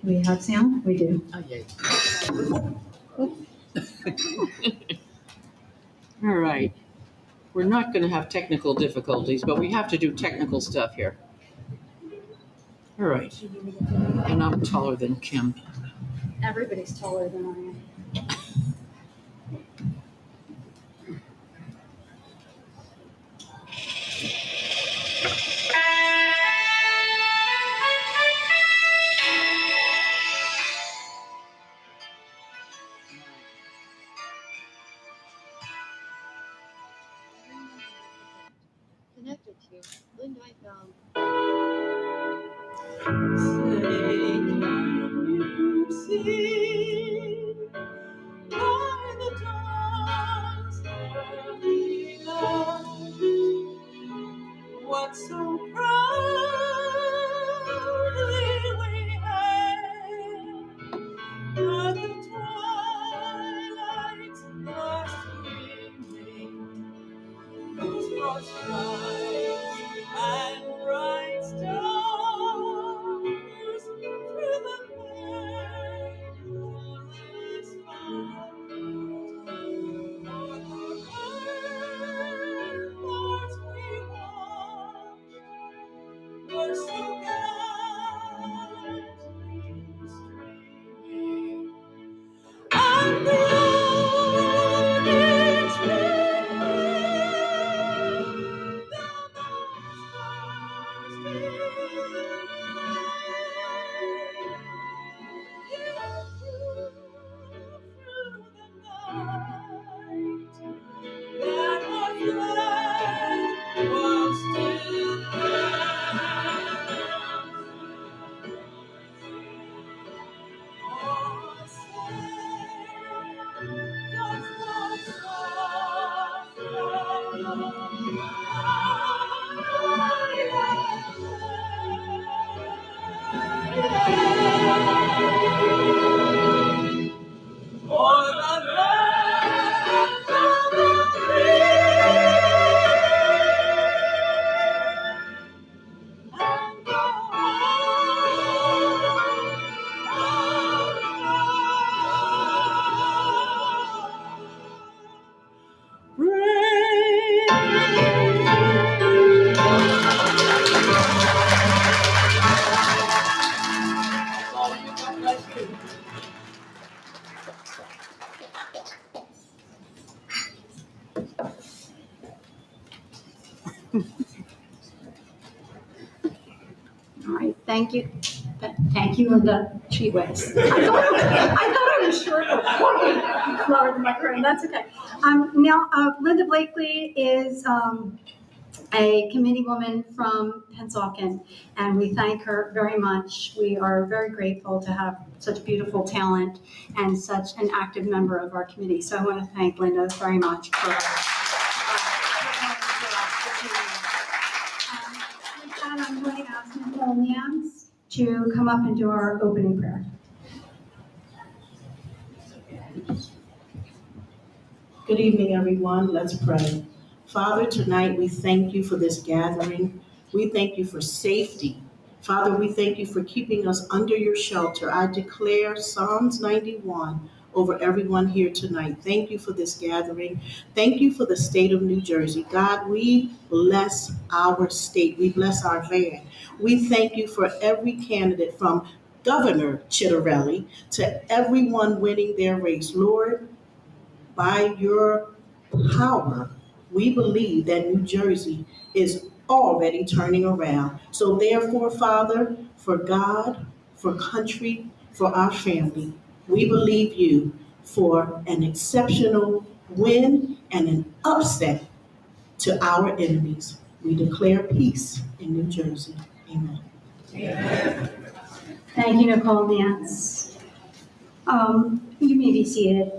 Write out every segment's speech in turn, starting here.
We have sound? We do. Oh, yeah. All right. We're not going to have technical difficulties, but we have to do technical stuff here. All right. And I'm taller than Kim. Everybody's taller than I am. Connected to Linda, I found. Say, can you see by the dawn's early light what so proudly we hailed at the twilight's last gleaming, whose cross stripes and bright stars through the perilous fight, o'er the ramparts we watched, were so gallantly streaming, and the its All right, thank you. Thank you, Linda. She waits. I thought I was short of lower than my friend. That's okay. Now, Linda Blakely is a committee woman from Pennsauken, and we thank her very much. We are very grateful to have such beautiful talent and such an active member of our committee. So I want to thank Linda very much for with that, I'm going to ask Nicole Nance to come up and do our opening prayer. Good evening, everyone. Let's pray. Father, tonight we thank you for this gathering. We thank you for safety. Father, we thank you for keeping us under your shelter. I declare Psalms 91 over everyone here tonight. Thank you for this gathering. Thank you for the state of New Jersey. God, we bless our state. We bless our land. We thank you for every candidate from Governor Ciattarelli to everyone winning their race. Lord, by your power, we believe that New Jersey is already turning around. So therefore, Father, for God, for country, for our family, we believe you for an exceptional win and an upset to our enemies. We declare peace in New Jersey. Amen. Thank you, Nicole Nance. You may be seated.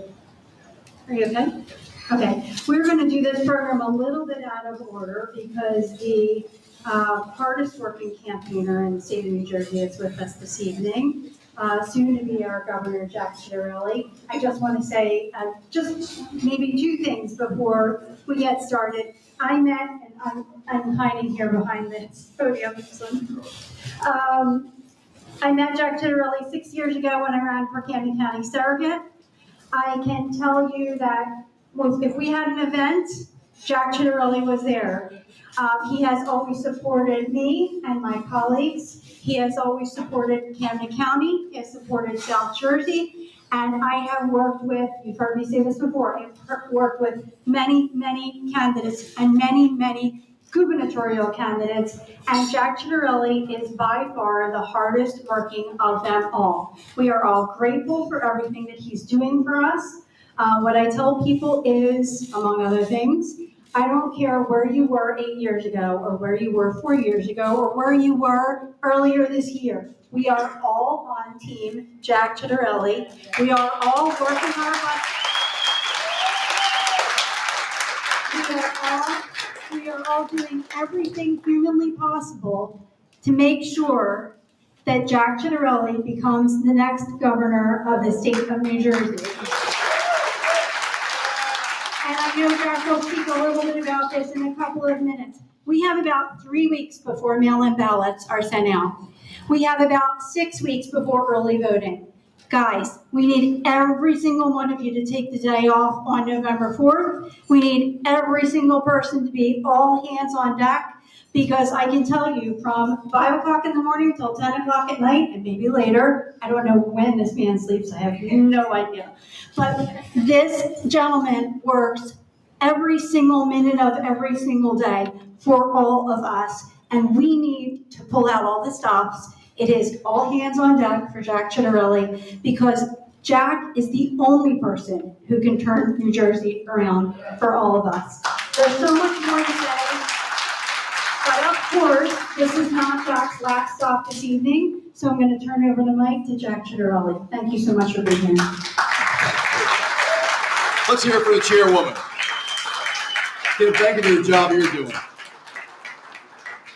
Are you okay? Okay, we're going to do this program a little bit out of order because the hardest working campaigner in the state of New Jersey is with us this evening, soon to be our Governor Jack Ciattarelli. I just want to say just maybe two things before we get started. I met, and I'm hiding here behind this podium. I met Jack Ciattarelli 6 years ago when I ran for Camden County Surrogate. I can tell you that if we had an event, Jack Ciattarelli was there. He has always supported me and my colleagues. He has always supported Camden County. He has supported South Jersey. And I have worked with, you've heard me say this before, I've worked with many, many candidates and many, many gubernatorial candidates. And Jack Ciattarelli is by far the hardest working of them all. We are all grateful for everything that he's doing for us. What I tell people is, among other things, I don't care where you were 8 years ago, or where you were 4 years ago, or where you were earlier this year. We are all on team Jack Ciattarelli. We are all working our butts. We are all doing everything humanly possible to make sure that Jack Ciattarelli becomes the next governor of the state of New Jersey. And I know Jack will speak a little bit about this in a couple of minutes. We have about 3 weeks before mail-in ballots are sent out. We have about 6 weeks before early voting. Guys, we need every single one of you to take the day off on November 4th. We need every single person to be all hands on deck, because I can tell you from 5 o'clock in the morning till 10 o'clock at night, and maybe later, I don't know when this man sleeps, I have no idea. But this gentleman works every single minute of every single day for all of us, and we need to pull out all the stops. It is all hands on deck for Jack Ciattarelli, because Jack is the only person who can turn New Jersey around for all of us. There's so much more to say, but of course, this is not Jack's last stop this evening, so I'm going to turn over the mic to Jack Ciattarelli. Thank you so much for being here. Let's hear it for the chairwoman. Kim, thank you for the job you're doing.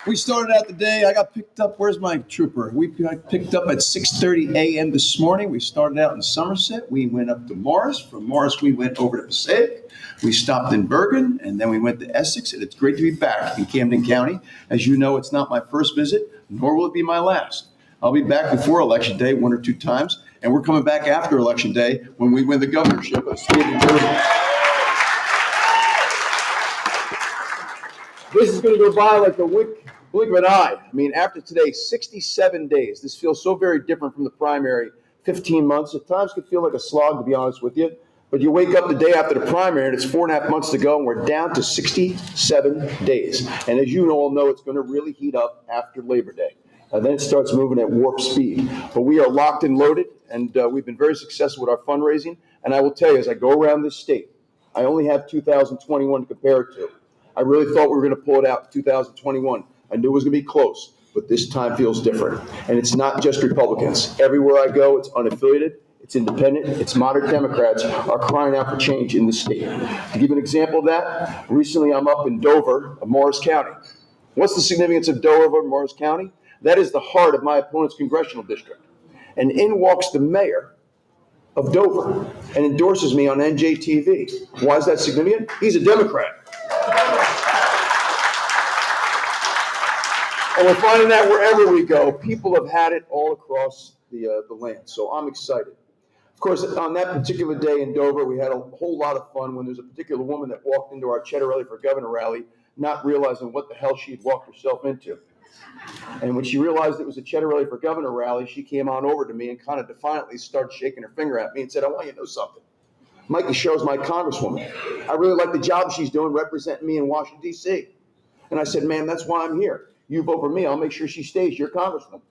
We started out the day, I got picked up, where's my trooper? We got picked up at 6:30 a.m. this morning. We started out in Somerset. We went up to Morris. From Morris, we went over to Passaic. We stopped in Bergen, and then we went to Essex, and it's great to be back in Camden County. As you know, it's not my first visit, nor will it be my last. I'll be back before Election Day 1 or 2 times, and we're coming back after Election Day when we win the governorship of the state of New Jersey. This is going to go by like the blink of an eye. I mean, after today, 67 days. This feels so very different from the primary 15 months. At times, it could feel like a slog, to be honest with you. But you wake up the day after the primary, and it's 4.5 months to go, and we're down to 67 days. And as you all know, it's going to really heat up after Labor Day. And then it starts moving at warp speed. But we are locked and loaded, and we've been very successful with our fundraising. And I will tell you, as I go around this state, I only have 2021 to compare it to. I really thought we were going to pull it out in 2021. I knew it was going to be close, but this time feels different. And it's not just Republicans. Everywhere I go, it's unaffiliated, it's independent, it's moderate Democrats are crying out for change in the state. To give you an example of that, recently I'm up in Dover, Morris County. What's the significance of Dover, Morris County? That is the heart of my opponent's congressional district. And in walks the mayor of Dover and endorses me on NJTV. Why is that significant? He's a Democrat. And we're finding that wherever we go, people have had it all across the land. So I'm excited. Of course, on that particular day in Dover, we had a whole lot of fun when there's a particular woman that walked into our Ciattarelli for Governor rally, not realizing what the hell she'd walked herself into. And when she realized it was a Ciattarelli for Governor rally, she came on over to me and kind of defiantly started shaking her finger at me and said, I want you to know something. Mikey Sherrill's my congresswoman. I really like the job she's doing representing me in Washington, D.C. And I said, ma'am, that's why I'm here. You vote for me, I'll make sure she stays your congresswoman.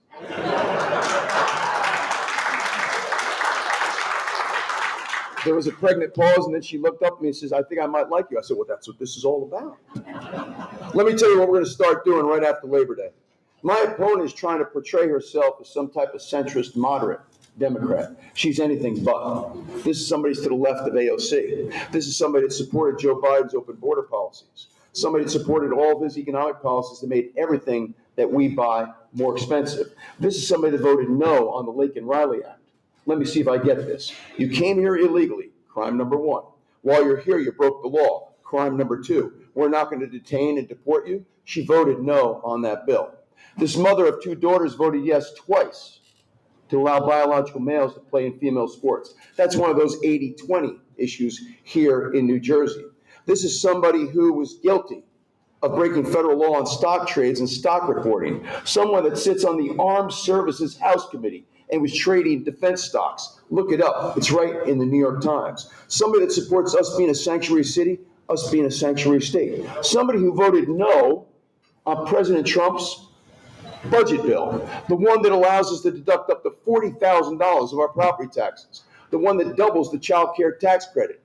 There was a pregnant pause, and then she looked up at me and says, I think I might like you. I said, well, that's what this is all about. Let me tell you what we're going to start doing right after Labor Day. My opponent is trying to portray herself as some type of centrist, moderate Democrat. She's anything but. This is somebody to the left of AOC. This is somebody that supported Joe Biden's open border policies. Somebody that supported all of his economic policies that made everything that we buy more expensive. This is somebody that voted no on the Lincoln-Riley Act. Let me see if I get this. You came here illegally, crime number 1. While you're here, you broke the law, crime number 2. We're not going to detain and deport you. She voted no on that bill. This mother of 2 daughters voted yes twice to allow biological males to play in female sports. That's one of those 80-20 issues here in New Jersey. This is somebody who was guilty of breaking federal law on stock trades and stock reporting, someone that sits on the Armed Services House Committee and was trading defense stocks. Look it up. It's right in the New York Times. Somebody that supports us being a sanctuary city, us being a sanctuary state. Somebody who voted no on President Trump's budget bill, the one that allows us to deduct up to $40,000 of our property taxes, the one that doubles the child care tax credit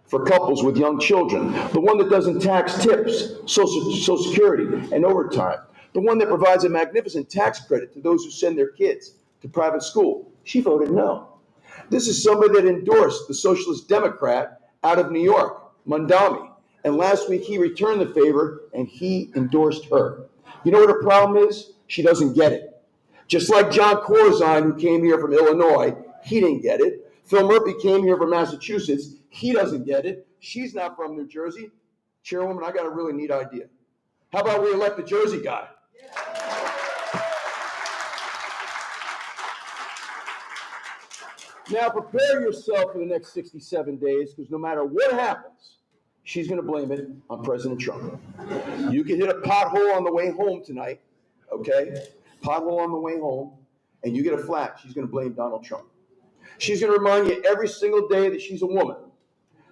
for couples with young children, the one that doesn't tax tips, Social Security, and overtime, the one that provides a magnificent tax credit to those who send their kids to private school. She voted no. This is somebody that endorsed the Socialist Democrat out of New York, Mondami, and last week he returned the favor and he endorsed her. You know what her problem is? She doesn't get it. Just like John Corzine, who came here from Illinois, he didn't get it. Phil Murphy came here from Massachusetts. He doesn't get it. She's not from New Jersey. Chairwoman, I got a really neat idea. How about we elect the Jersey guy? Now prepare yourself for the next 67 days, because no matter what happens, she's going to blame it on President Trump. You can hit a pothole on the way home tonight, okay? Pothole on the way home, and you get a flat, she's going to blame Donald Trump. She's going to remind you every single day that she's a woman.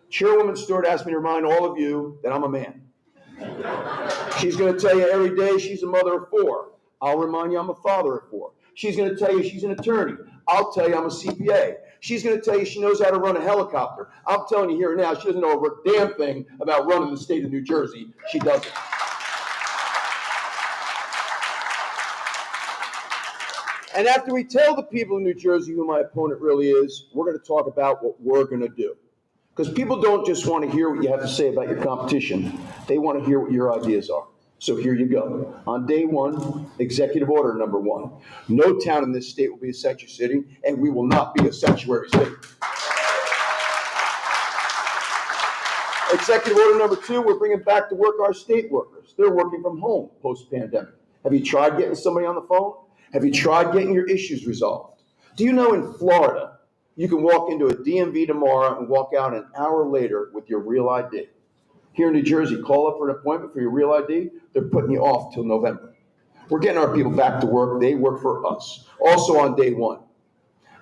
Chairwoman Stewart asked me to remind all of you that I'm a man. She's going to tell you every day she's a mother of four. I'll remind you I'm a father of four. She's going to tell you she's an attorney. I'll tell you I'm a CPA. She's going to tell you she knows how to run a helicopter. I'm telling you here and now, she doesn't know a damn thing about running the state of New Jersey. She doesn't. And after we tell the people in New Jersey who my opponent really is, we're going to talk about what we're going to do. Because people don't just want to hear what you have to say about your competition. They want to hear what your ideas are. So here you go. On day one, executive order number 1. No town in this state will be a sanctuary city, and we will not be a sanctuary state. Executive order number 2, we're bringing back to work our state workers. They're working from home post-pandemic. Have you tried getting somebody on the phone? Have you tried getting your issues resolved? Do you know in Florida, you can walk into a DMV tomorrow and walk out an hour later with your real ID? Here in New Jersey, call up for an appointment for your real ID, they're putting you off till November. We're getting our people back to work. They work for us. Also on day 1,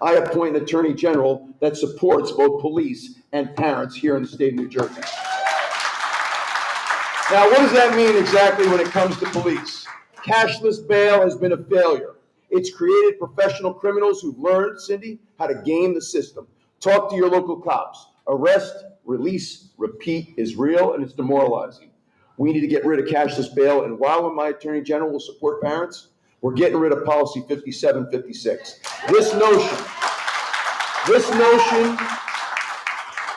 I appoint an attorney general that supports both police and parents here in the state of New Jersey. Now, what does that mean exactly when it comes to police? Cashless bail has been a failure. It's created professional criminals who've learned, Cindy, how to game the system. Talk to your local cops. Arrest, release, repeat is real, and it's demoralizing. We need to get rid of cashless bail, and while my attorney general will support parents, we're getting rid of policy 5756. This notion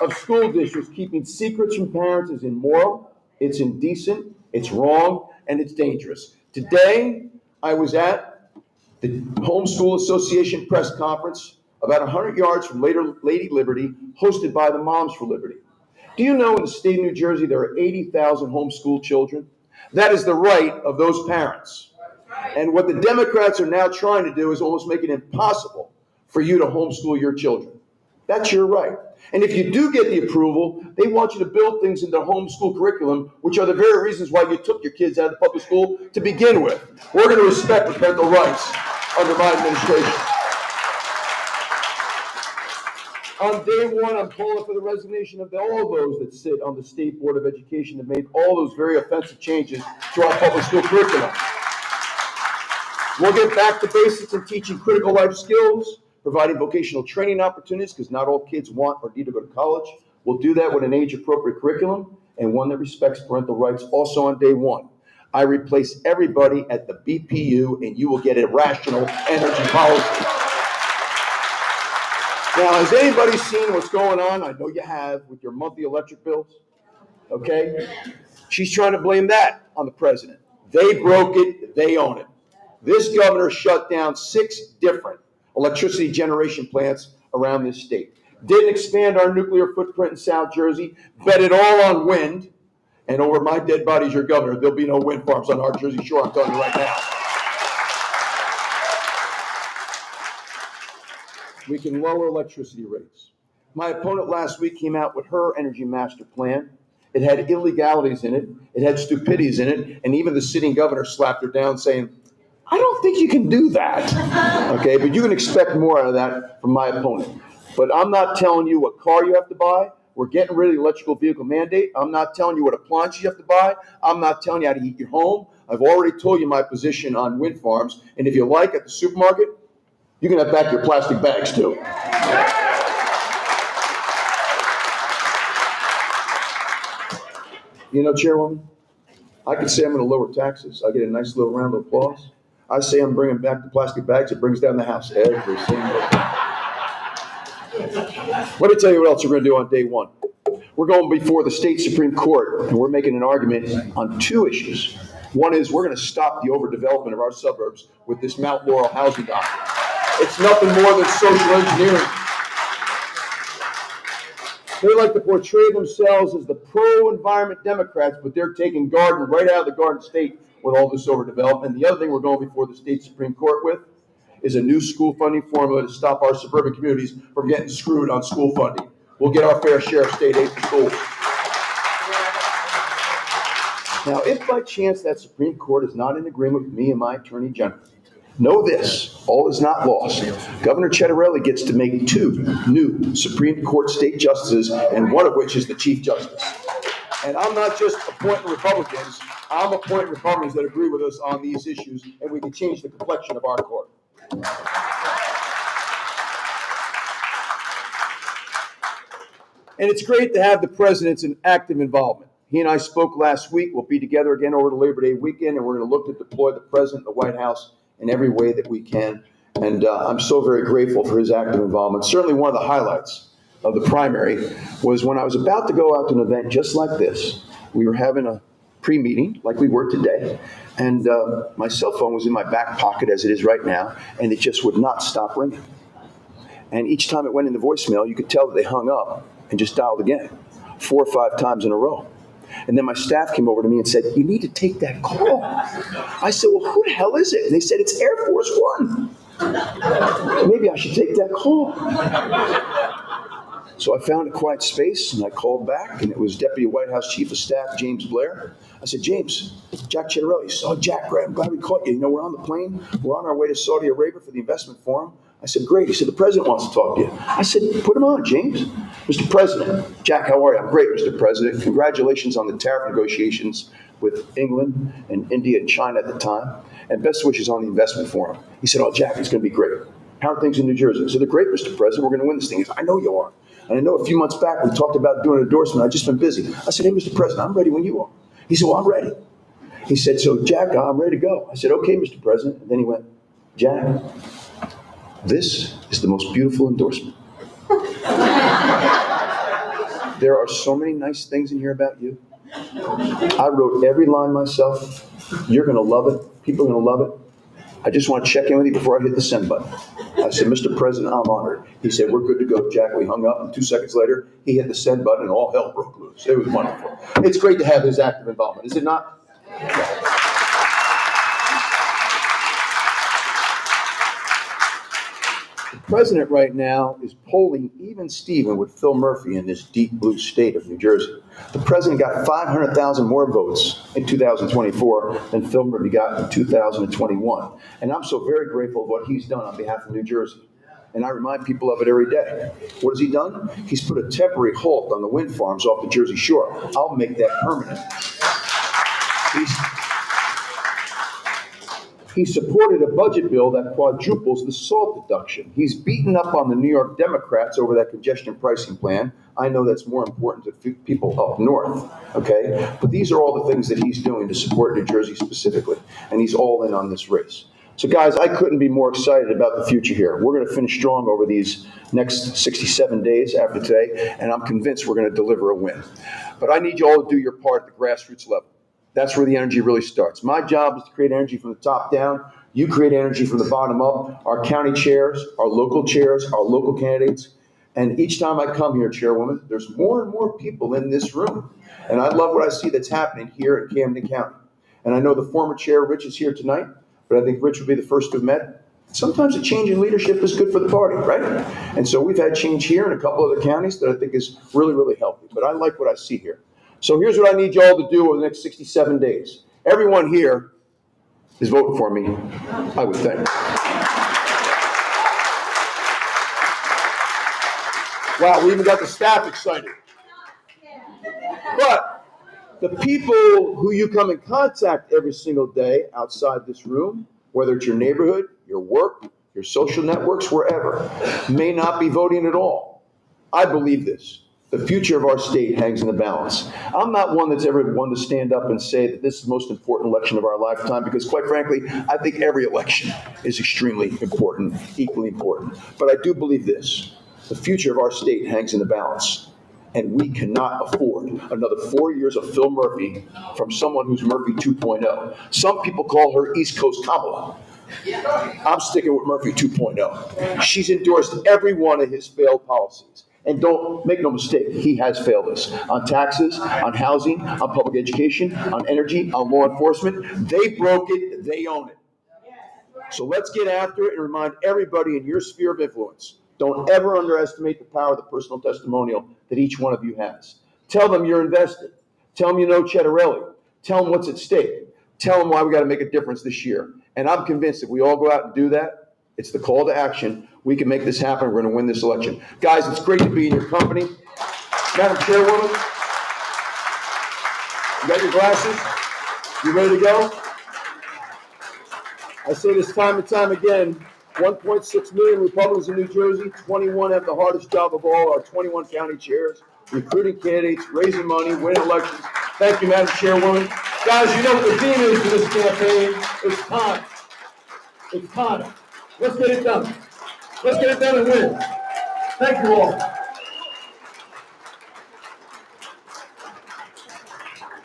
of school districts keeping secrets from parents is immoral, it's indecent, it's wrong, and it's dangerous. Today, I was at the Homeschool Association press conference about 100 yards from Lady Liberty, hosted by the Moms for Liberty. Do you know in the state of New Jersey there are 80,000 homeschool children? That is the right of those parents. And what the Democrats are now trying to do is almost make it impossible for you to homeschool your children. That's your right. And if you do get the approval, they want you to build things into homeschool curriculum, which are the very reasons why you took your kids out of the public school to begin with. We're going to respect parental rights under my administration. On day 1, I'm calling for the resignation of all those that sit on the State Board of Education that made all those very offensive changes to our public school curriculum. We'll get back to basics in teaching critical life skills, providing vocational training opportunities, because not all kids want or need to go to college. We'll do that with an age-appropriate curriculum and one that respects parental rights. Also on day 1, I replace everybody at the BPU, and you will get a rational energy policy. Now, has anybody seen what's going on? I know you have, with your monthly electric bills. Okay? She's trying to blame that on the president. They broke it, they own it. This governor shut down 6 different electricity generation plants around this state. Didn't expand our nuclear footprint in South Jersey, bet it all on wind, and over my dead body as your governor, there'll be no wind farms on our Jersey shore, I'm telling you right now. We can lower electricity rates. My opponent last week came out with her energy master plan. It had illegalities in it. It had stupidities in it. And even the sitting governor slapped her down saying, I don't think you can do that. Okay, but you can expect more out of that from my opponent. But I'm not telling you what car you have to buy. We're getting rid of the electrical vehicle mandate. I'm not telling you what appliances you have to buy. I'm not telling you how to heat your home. I've already told you my position on wind farms. And if you like, at the supermarket, you can have back your plastic bags too. You know, Chairwoman, I could say I'm going to lower taxes. I get a nice little round of applause. I say I'm bringing back the plastic bags. It brings down the house every single day. Let me tell you what else we're going to do on day one. We're going before the state Supreme Court, and we're making an argument on two issues. One is we're going to stop the overdevelopment of our suburbs with this Mount Laurel housing doctrine. It's nothing more than social engineering. They like to portray themselves as the pro-environment Democrats, but they're taking Garden right out of the Garden State with all this overdevelopment. The other thing we're going before the state Supreme Court with is a new school funding formula to stop our suburban communities from getting screwed on school funding. We'll get our fair share of state aid for schools. Now, if by chance that Supreme Court is not in agreement with me and my Attorney General, know this, all is not lost. Governor Ciattarelli gets to make two new Supreme Court state justices, and one of which is the Chief Justice. And I'm not just appointing Republicans, I'm appointing Republicans that agree with us on these issues, and we can change the complexion of our court. And it's great to have the president's active involvement. He and I spoke last week. We'll be together again over the Labor Day weekend, and we're going to look to deploy the president, the White House, in every way that we can. And I'm so very grateful for his active involvement. Certainly one of the highlights of the primary was when I was about to go out to an event just like this. We were having a pre-meeting like we were today, and my cell phone was in my back pocket as it is right now, and it just would not stop ringing. And each time it went into voicemail, you could tell that they hung up and just dialed again 4 or 5 times in a row. And then my staff came over to me and said, you need to take that call. I said, well, who the hell is it? And they said, it's Air Force One. Maybe I should take that call. So I found a quiet space and I called back, and it was Deputy White House Chief of Staff James Blair. I said, James, Jack Ciattarelli. So, Jack, I'm glad we caught you. You know, we're on the plane. We're on our way to Saudi Arabia for the investment forum. I said, great. He said, the president wants to talk to you. I said, put him on, James. Mr. President. Jack, how are you? I'm great, Mr. President. Congratulations on the tariff negotiations with England and India and China at the time. And best wishes on the investment forum. He said, oh, Jack, it's going to be great. How are things in New Jersey? I said, they're great, Mr. President. We're going to win this thing. He said, I know you are. And I know a few months back we talked about doing an endorsement. I've just been busy. I said, hey, Mr. President, I'm ready when you are. He said, well, I'm ready. He said, so, Jack, I'm ready to go. I said, okay, Mr. President. And then he went, Jack, this is the most beautiful endorsement. There are so many nice things in here about you. I wrote every line myself. You're going to love it. People are going to love it. I just want to check in with you before I hit the send button. I said, Mr. President, I'm honored. He said, we're good to go, Jack. We hung up, and 2 seconds later, he hit the send button, and all hell broke loose. It was wonderful. It's great to have his active involvement, is it not? The president right now is polling even Steven with Phil Murphy in this deep blue state of New Jersey. The president got 500,000 more votes in 2024 than Phil Murphy got in 2021. And I'm so very grateful of what he's done on behalf of New Jersey. And I remind people of it every day. What has he done? He's put a temporary halt on the wind farms off the Jersey Shore. I'll make that permanent. He supported a budget bill that quadruples the SALT deduction. He's beaten up on the New York Democrats over that congestion pricing plan. I know that's more important to people up north, okay? But these are all the things that he's doing to support New Jersey specifically, and he's all in on this race. So guys, I couldn't be more excited about the future here. We're going to finish strong over these next 67 days after today, and I'm convinced we're going to deliver a win. But I need you all to do your part at the grassroots level. That's where the energy really starts. My job is to create energy from the top down. You create energy from the bottom up. Our county chairs, our local candidates. And each time I come here, Chairwoman, there's more and more people in this room. And I love what I see that's happening here in Camden County. And I know the former chair, Rich, is here tonight, but I think Rich will be the first to have met. Sometimes a change in leadership is good for the party, right? And so we've had change here in a couple other counties that I think is really, really healthy. But I like what I see here. So here's what I need y'all to do over the next 67 days. Everyone here is voting for me, I would think. Wow, we even got the staff excited. But the people who you come in contact every single day outside this room, whether it's your neighborhood, your work, your social networks, wherever, may not be voting at all. I believe this. The future of our state hangs in the balance. I'm not one that's ever one to stand up and say that this is the most important election of our lifetime, because quite frankly, I think every election is extremely important, equally important. But I do believe this. The future of our state hangs in the balance. And we cannot afford another 4 years of Phil Murphy from someone who's Murphy 2.0. Some people call her East Coast Kamala. I'm sticking with Murphy 2.0. She's endorsed every one of his failed policies. And don't make no mistake, he has failed us on taxes, on housing, on public education, on energy, on law enforcement. They broke it, they own it. So let's get after it and remind everybody in your sphere of influence, don't ever underestimate the power of the personal testimonial that each one of you has. Tell them you're invested. Tell them you know Ciattarelli. Tell them what's at stake. Tell them why we got to make a difference this year. And I'm convinced if we all go out and do that, it's the call to action. We can make this happen. We're going to win this election. Guys, it's great to be in your company. Madam Chairwoman, you got your glasses? You ready to go? I say this time and time again, 1.6 million Republicans in New Jersey, 21 have the hardest job of all, our 21 county chairs, recruiting candidates, raising money, winning elections. Thank you, Madam Chairwoman. Guys, you know what the theme is for this campaign. It's time. It's time. Let's get it done. Let's get it done and win. Thank you all.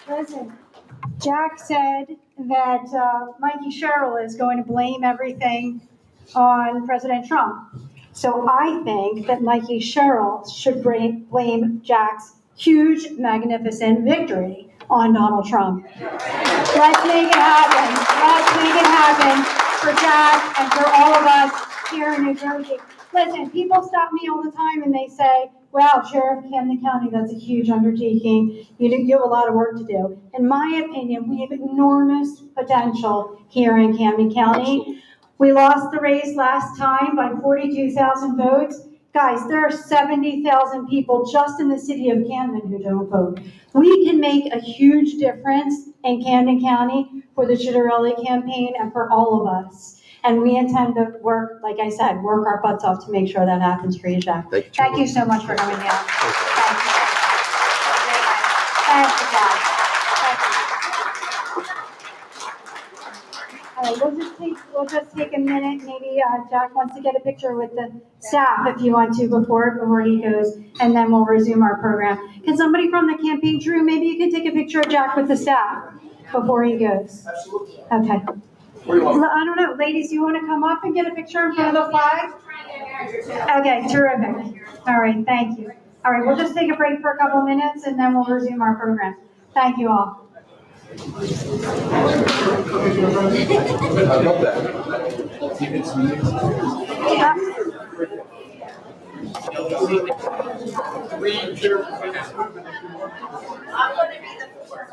Listen, Jack said that Mikey Sherrill is going to blame everything on President Trump. So I think that Mikey Sherrill should blame Jack's huge, magnificent victory on Donald Trump. Let's make it happen. Let's make it happen for Jack and for all of us here in New Jersey. Listen, people stop me all the time and they say, wow, Sheriff, Camden County, that's a huge undertaking. You have a lot of work to do. In my opinion, we have enormous potential here in Camden County. We lost the race last time by 42,000 votes. Guys, there are 70,000 people just in the city of Camden who don't vote. We can make a huge difference in Camden County for the Ciattarelli campaign and for all of us. And we intend to work, like I said, work our butts off to make sure that happens for you, Jack. Thank you so much for coming down. Thank you. Thank you, Jack. All right, we'll just take a minute. Maybe Jack wants to get a picture with the staff if you want to before he goes, and then we'll resume our program. Can somebody from the campaign crew, maybe you can take a picture of Jack with the staff before he goes? Absolutely. Okay. I don't know, ladies, you want to come up and get a picture in front of the flag? Okay, terrific. All right, thank you. All right, we'll just take a break for a couple minutes and then we'll resume our program. Thank you all. I love that. I'm going to be the fourth.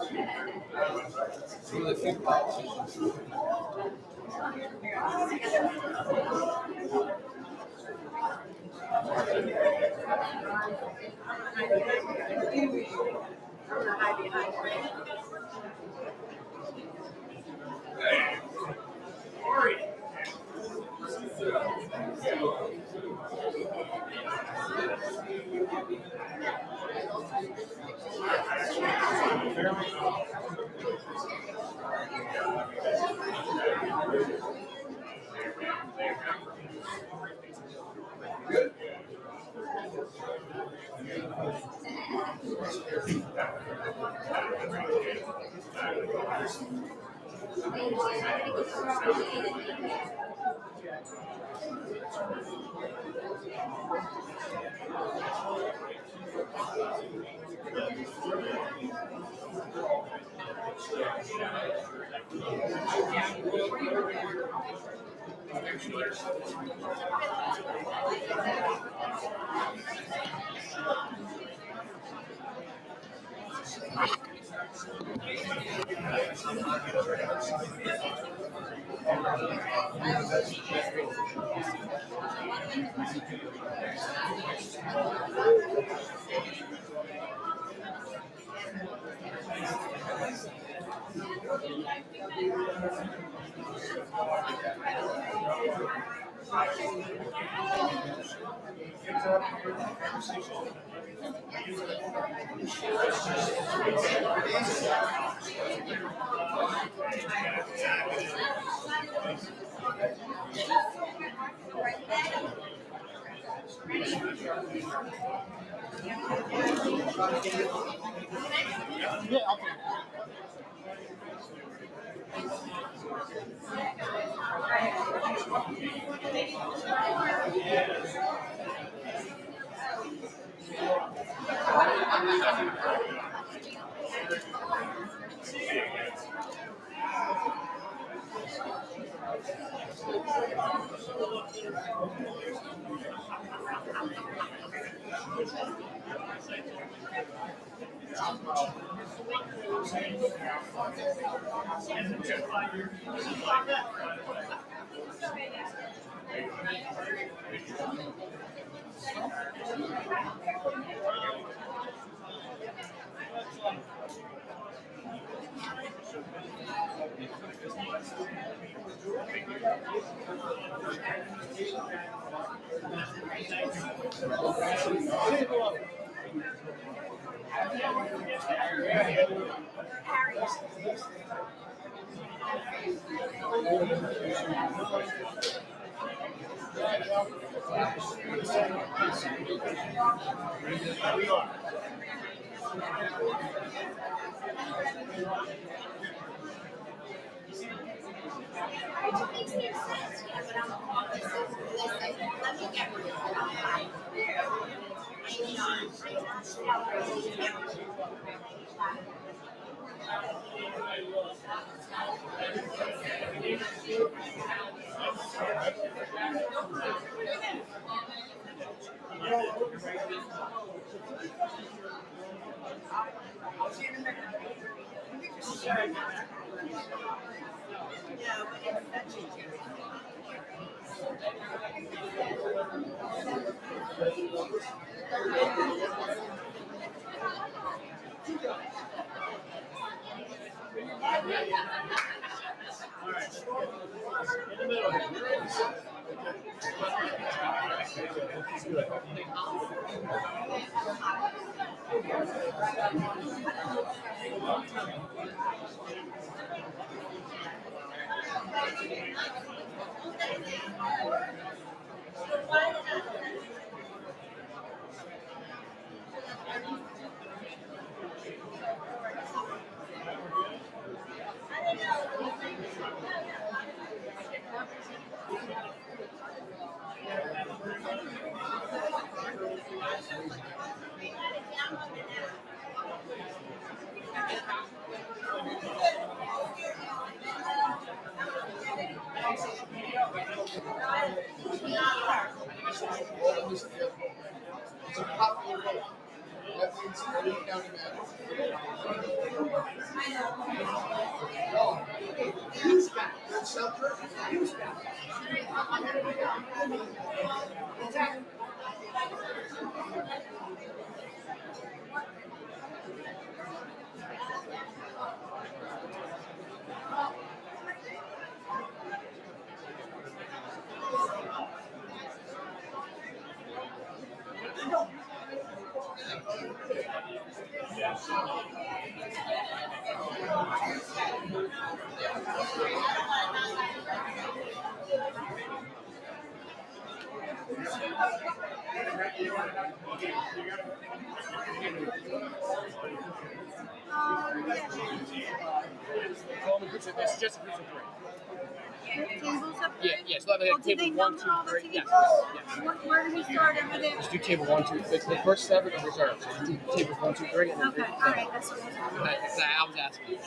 tables up Yeah, there? yeah. So that Well, like did they table 1, number 2, all the 3. tables? Yes, yes. Where do we start over there? Just do table 1, 2. The first 7 are reserved. So do tables 1, 2, 3, and then Okay, all right, that's what I was asking.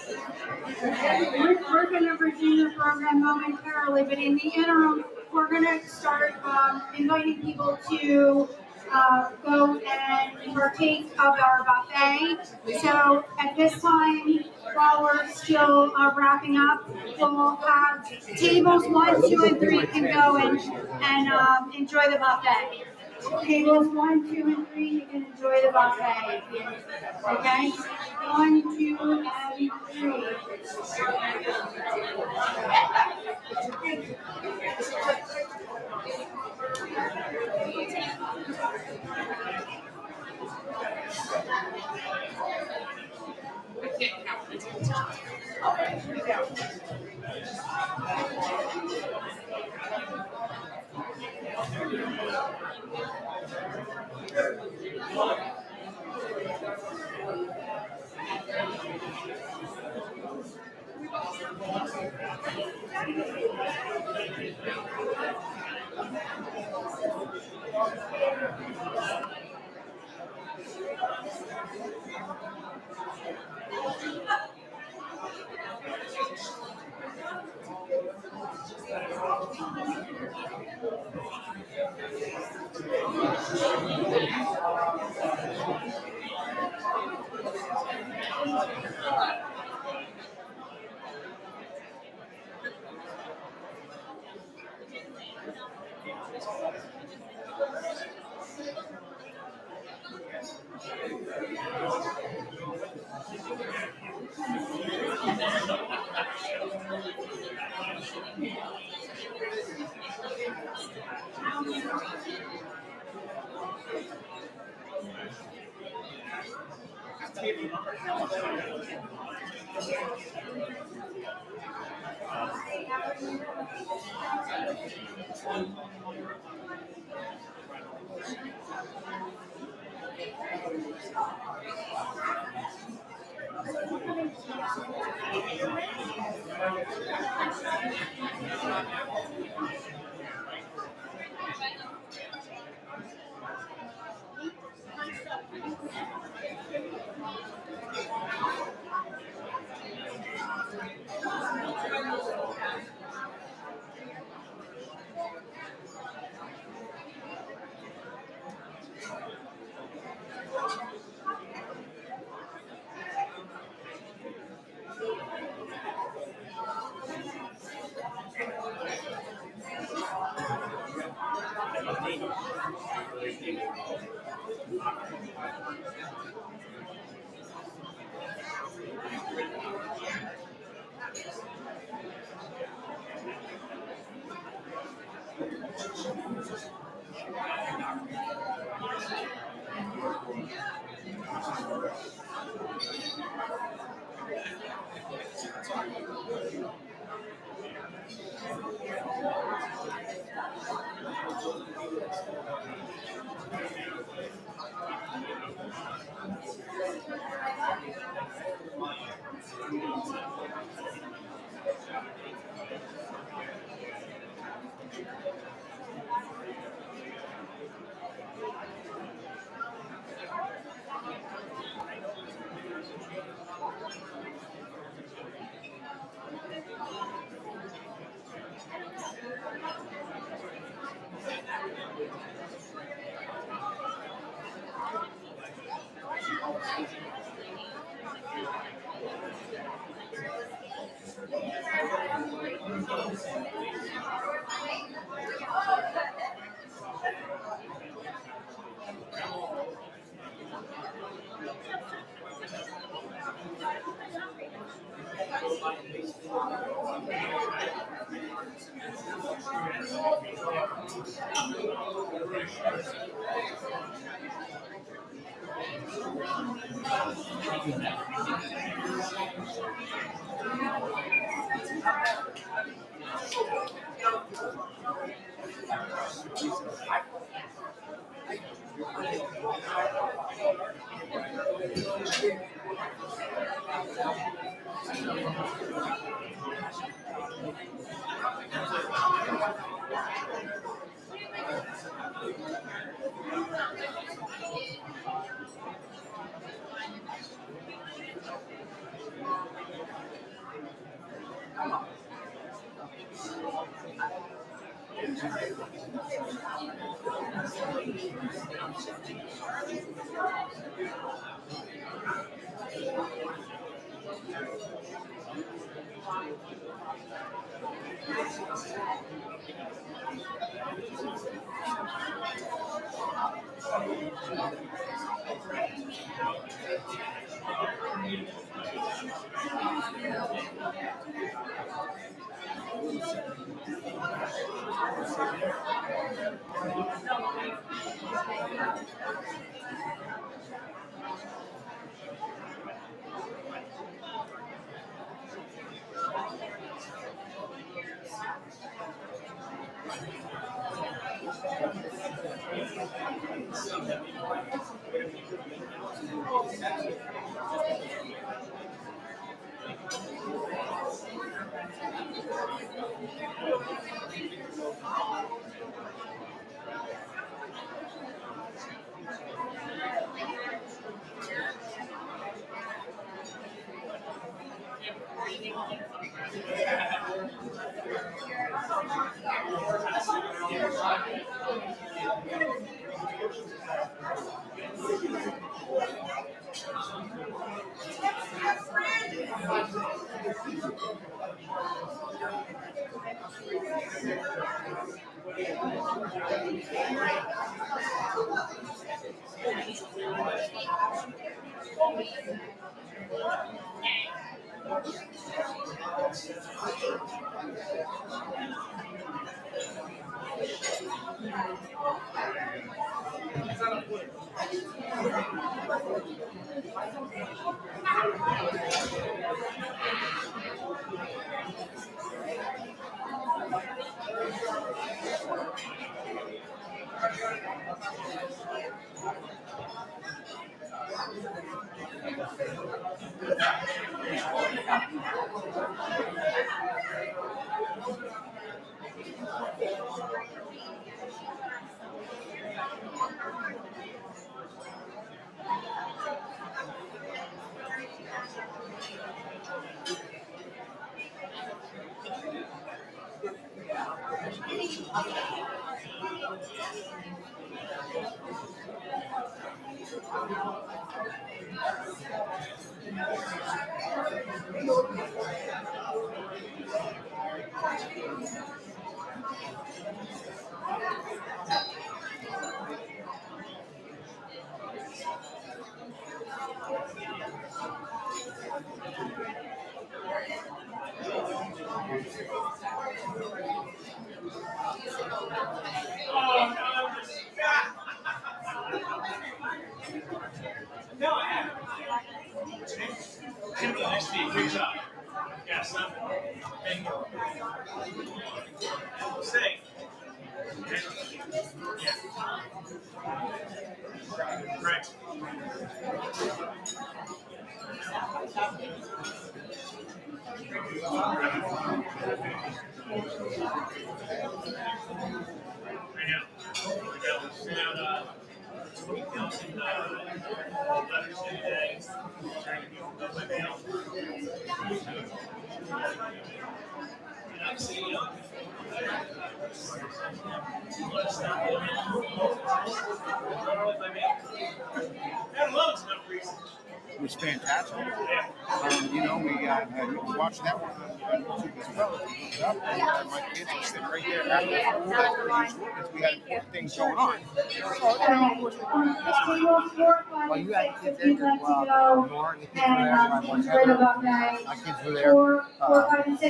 We're going to resume the program momentarily, but in the interim, we're going to start inviting people to go and partake of our buffet. So at this time, while we're still wrapping up, we'll have tables 1, 2, and 3 can go and enjoy the buffet. Tables 1, 2, and 3, you can enjoy the buffet. Okay? 1, 2, and 3. Great job. Yes. Thank you. Say. Yeah. Right. I know. Sent out 20,000 letters today. Trying to get them by mail. And I'm seeing It was fantastic. We watched that one on YouTube as well. We looked it up, and my kids were sitting right there after school because we had important things going on. So, of course, well, you had kids there as well. Lauren, the kids were there. My boys my kids were there.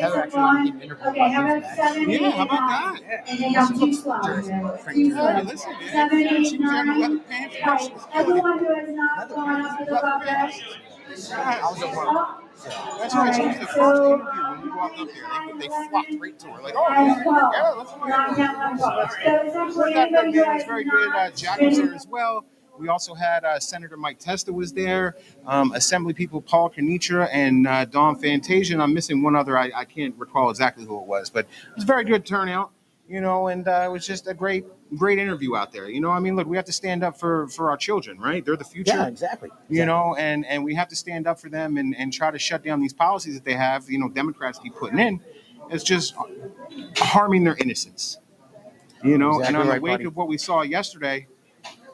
Heather actually wanted to give an interview about his yeah, how about that? Yeah. And they have two slots. Hey, listen, man. She was in the leather pants. Right. Everyone who has not gone up to the buffet. I was at work. That's right. She was the first interview when we walked up there. They flocked right to her. Like, oh, yeah, let's go. So it's actually That anybody who was has very good. not Jack was there as well. We also had Senator Mike Testa was there, Assembly people Paul Kenitra and Dawn Fantasia. And I'm missing one other. I can't recall exactly who it was, but it was a very good turnout, and it was just a great interview out there. I mean, look, we have to stand up for our children, right? They're the future. Yeah, exactly. And we have to stand up for them and try to shut down these policies that they have, Democrats keep putting in. It's just harming their innocence, Exactly and on the right, wake buddy. of what we saw yesterday,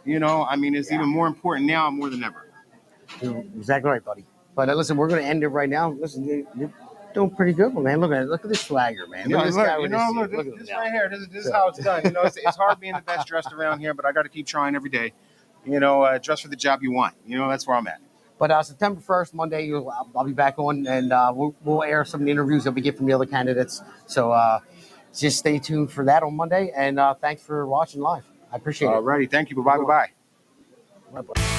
I mean, it's even more important now more than ever. You're exactly right, buddy. But listen, we're going to end it right now. Listen, you're doing pretty good, man. Look at this swagger, man. Look at this guy with this suit. Look at this him right now. here. This is how it's done. It's hard being the best dressed around here, but I got to keep trying every day. Dress for the job you want. That's where I'm at. But September 1st, Monday, I'll be back on, and we'll air some of the interviews that we get from the other candidates. So just stay tuned for that on Monday, and thanks for watching live. I appreciate it. Alrighty, thank you. Bye. Bye-bye.